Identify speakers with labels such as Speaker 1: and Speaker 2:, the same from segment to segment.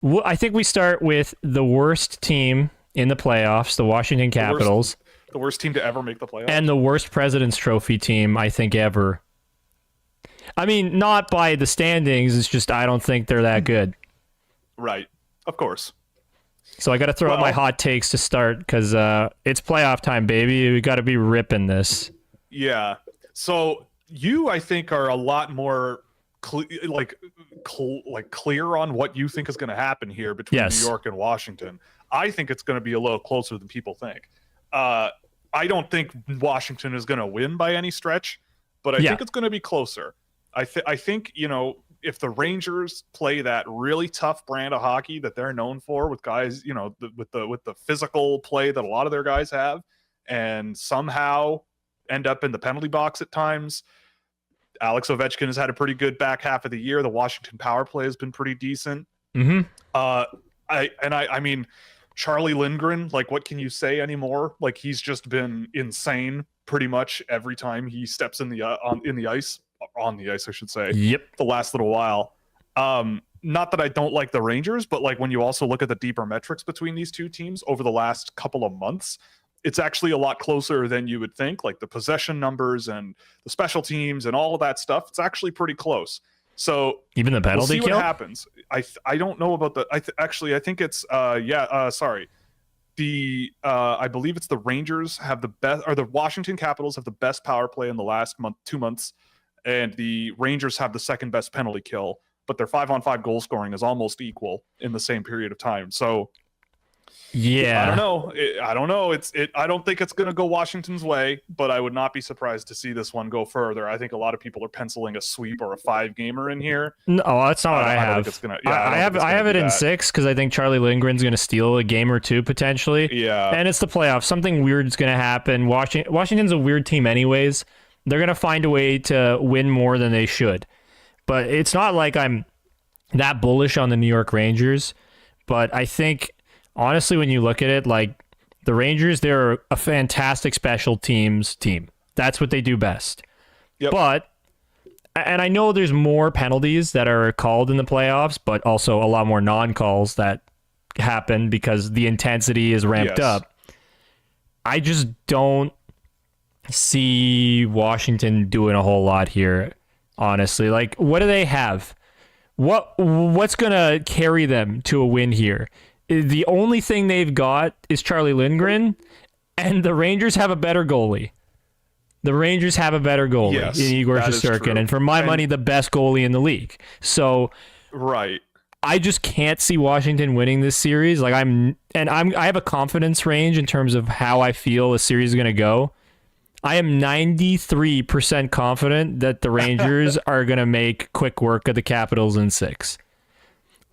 Speaker 1: I think we start with the worst team in the playoffs, the Washington Capitals,
Speaker 2: The worst team to ever make the playoffs.
Speaker 1: and the worst President's Trophy team, I think, ever. I mean, not by the standings. It's just I don't think they're that good.
Speaker 2: Right. Of course.
Speaker 1: So I got to throw out my hot takes to start because it's playoff time, baby. We got to be ripping this.
Speaker 2: So you, I think, are a lot more clear on what you think is going to happen here between New York and Washington. I think it's going to be a little closer than people think. I don't think Washington is going to win by any stretch, but I think it's going to be closer. I think, if the Rangers play that really tough brand of hockey that they're known for with guys, with the physical play that a lot of their guys have, and somehow end up in the penalty box at times. Alex Ovechkin has had a pretty good back half of the year. The Washington power play has been pretty decent.
Speaker 1: Mm-hmm.
Speaker 2: I mean, Charlie Lindgren, like, what can you say anymore? Like, he's just been insane pretty much every time he steps on the ice, I should say.
Speaker 1: Yep.
Speaker 2: The last little while. Not that I don't like the Rangers, but like when you also look at the deeper metrics between these two teams over the last couple of months, it's actually a lot closer than you would think. Like the possession numbers and the special teams and all of that stuff, it's actually pretty close. So
Speaker 1: even the penalty
Speaker 2: we'll see
Speaker 1: kill?
Speaker 2: What happens. I don't know about the. I think it's sorry. I believe it's the Rangers have the best, or the Washington Capitals have the best power play in the last 2 months, and the Rangers have the second best penalty kill, but their 5-on-5 goal scoring is almost equal in the same period of time. So
Speaker 1: yeah,
Speaker 2: I don't know. I don't think it's going to go Washington's way, but I would not be surprised to see this one go further. I think a lot of people are penciling a sweep or a 5-gamer in here.
Speaker 1: No, that's not what I have. I have it in 6 because I think Charlie Lindgren's going to steal a game or two potentially.
Speaker 2: Yeah,
Speaker 1: and it's the playoffs. Something weird is going to happen. Washington's a weird team, anyways. They're going to find a way to win more than they should. But it's not like I'm that bullish on the New York Rangers. But I think, honestly, when you look at it, like the Rangers, they're a fantastic special teams team. That's what they do best.
Speaker 2: Yep.
Speaker 1: And I know there's more penalties that are called in the playoffs, but also a lot more non-calls that happen because the intensity is ramped up. I just don't see Washington doing a whole lot here, honestly. Like, what do they have? What's gonna carry them to a win here? The only thing they've got is Charlie Lindgren, and the Rangers have a better goalie. The Rangers have a better goalie in Igor Shesterkin, and for my money, the best goalie in the league. So,
Speaker 2: right,
Speaker 1: I just can't see Washington winning this series. Like I have a confidence range in terms of how I feel the series is gonna go. I am 93% confident that the Rangers are going to make quick work of the Capitals in 6.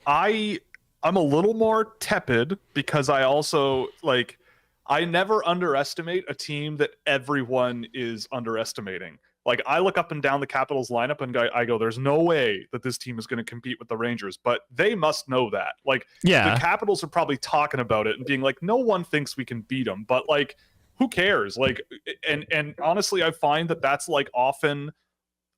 Speaker 2: I'm a little more tepid because I also, like, I never underestimate a team that everyone is underestimating. Like, I look up and down the Capitals lineup and I go, there's no way that this team is going to compete with the Rangers, but they must know that. Like, the Capitals are probably talking about it and being like, no one thinks we can beat them, but, like, who cares? Like, and honestly, I find that that's like often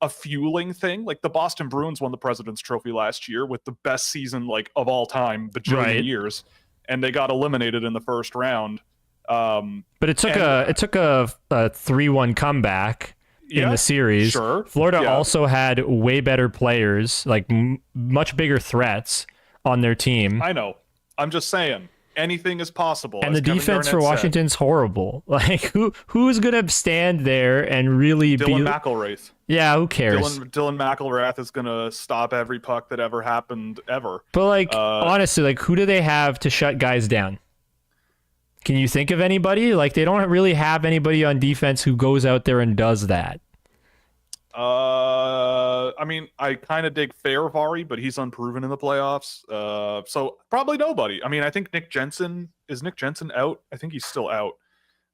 Speaker 2: a fueling thing. Like the Boston Bruins won the President's Trophy last year with the best season like of all time, bajillion years, and they got eliminated in the first round.
Speaker 1: But it took a 3-1 comeback in the series.
Speaker 2: Sure.
Speaker 1: Florida also had way better players, like much bigger threats on their team.
Speaker 2: I know. I'm just saying. Anything is possible.
Speaker 1: And the defense for Washington's horrible. Like, who's going to stand there and really
Speaker 2: Dylan McIlwraith.
Speaker 1: Yeah, who cares?
Speaker 2: Dylan McIlwraith is going to stop every puck that ever happened, ever.
Speaker 1: But, like, honestly, like, who do they have to shut guys down? Can you think of anybody? Like, they don't really have anybody on defense who goes out there and does that.
Speaker 2: I mean, I kind of dig Fehérváry, but he's unproven in the playoffs. So probably nobody. I mean, I think Nick Jensen out. I think he's still out.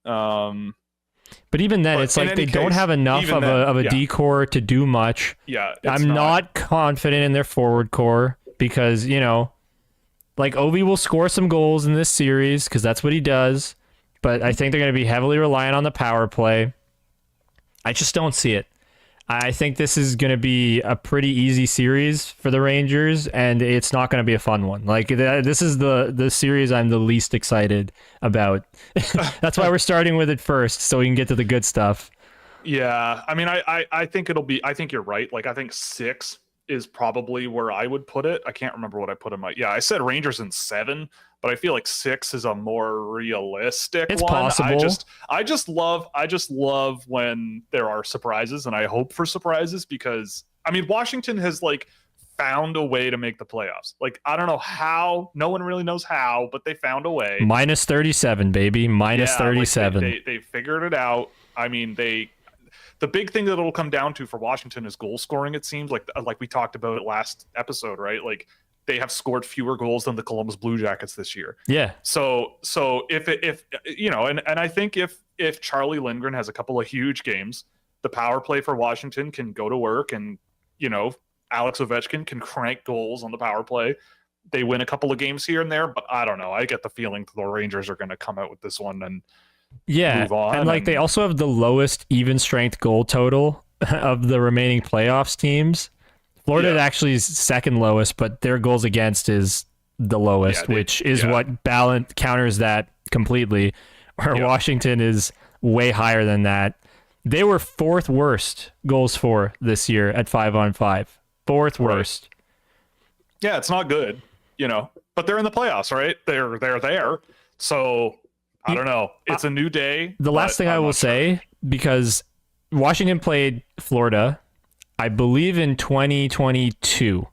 Speaker 1: But even then, it's like they don't have enough of a D-core to do much.
Speaker 2: Yeah,
Speaker 1: I'm not confident in their forward core because, you know, like Ovi will score some goals in this series because that's what he does. But I think they're going to be heavily reliant on the power play. I just don't see it. I think this is going to be a pretty easy series for the Rangers, and it's not going to be a fun one. Like this is the series I'm the least excited about. That's why we're starting with it first, so we can get to the good stuff.
Speaker 2: Yeah, I mean, I think it'll be. I think you're right. Like, I think 6 is probably where I would put it. I can't remember what I put in my. Yeah, I said Rangers in 7, but I feel like 6 is a more realistic
Speaker 1: It's
Speaker 2: one.
Speaker 1: possible.
Speaker 2: I just love when there are surprises, and I hope for surprises because I mean, Washington has like found a way to make the playoffs. Like, I don't know how. No one really knows how, but they found a way.
Speaker 1: Minus 37, baby. Minus
Speaker 2: Yeah,
Speaker 1: 37.
Speaker 2: Like they figured it out. I mean, the big thing that it'll come down to for Washington is goal scoring. It seems like we talked about it last episode, right? Like they have scored fewer goals than the Columbus Blue Jackets this year.
Speaker 1: Yeah.
Speaker 2: So if you know, and I think if Charlie Lindgren has a couple of huge games, the power play for Washington can go to work, and you know, Alex Ovechkin can crank goals on the power play. They win a couple of games here and there, but I don't know. I get the feeling the Rangers are going to come out with this one and move on.
Speaker 1: And like they also have the lowest even strength goal total of the remaining playoffs teams. Florida actually is second lowest, but their goals against is the lowest, which is what counters that completely. Where Washington is way higher than that. They were 4th worst goals for this year at 5-on-5. 4th worst.
Speaker 2: Yeah, it's not good, you know, but they're in the playoffs, right? They're there. So I don't know. It's a new day.
Speaker 1: The last thing I will say, because Washington played Florida, I believe in 2022,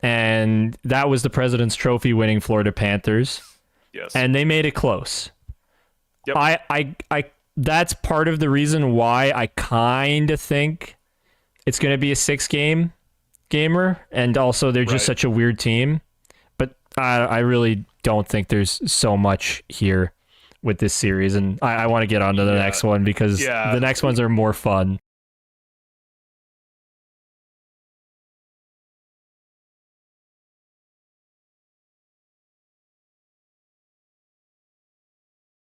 Speaker 1: and that was the President's Trophy winning Florida Panthers.
Speaker 2: Yes.
Speaker 1: And they made it close.
Speaker 2: Yep.
Speaker 1: I that's part of the reason why I kind of think it's going to be a 6-gamer, and also they're just such a weird team. But I really don't think there's so much here with this series, and I want to get on to the next one because the next ones are more fun.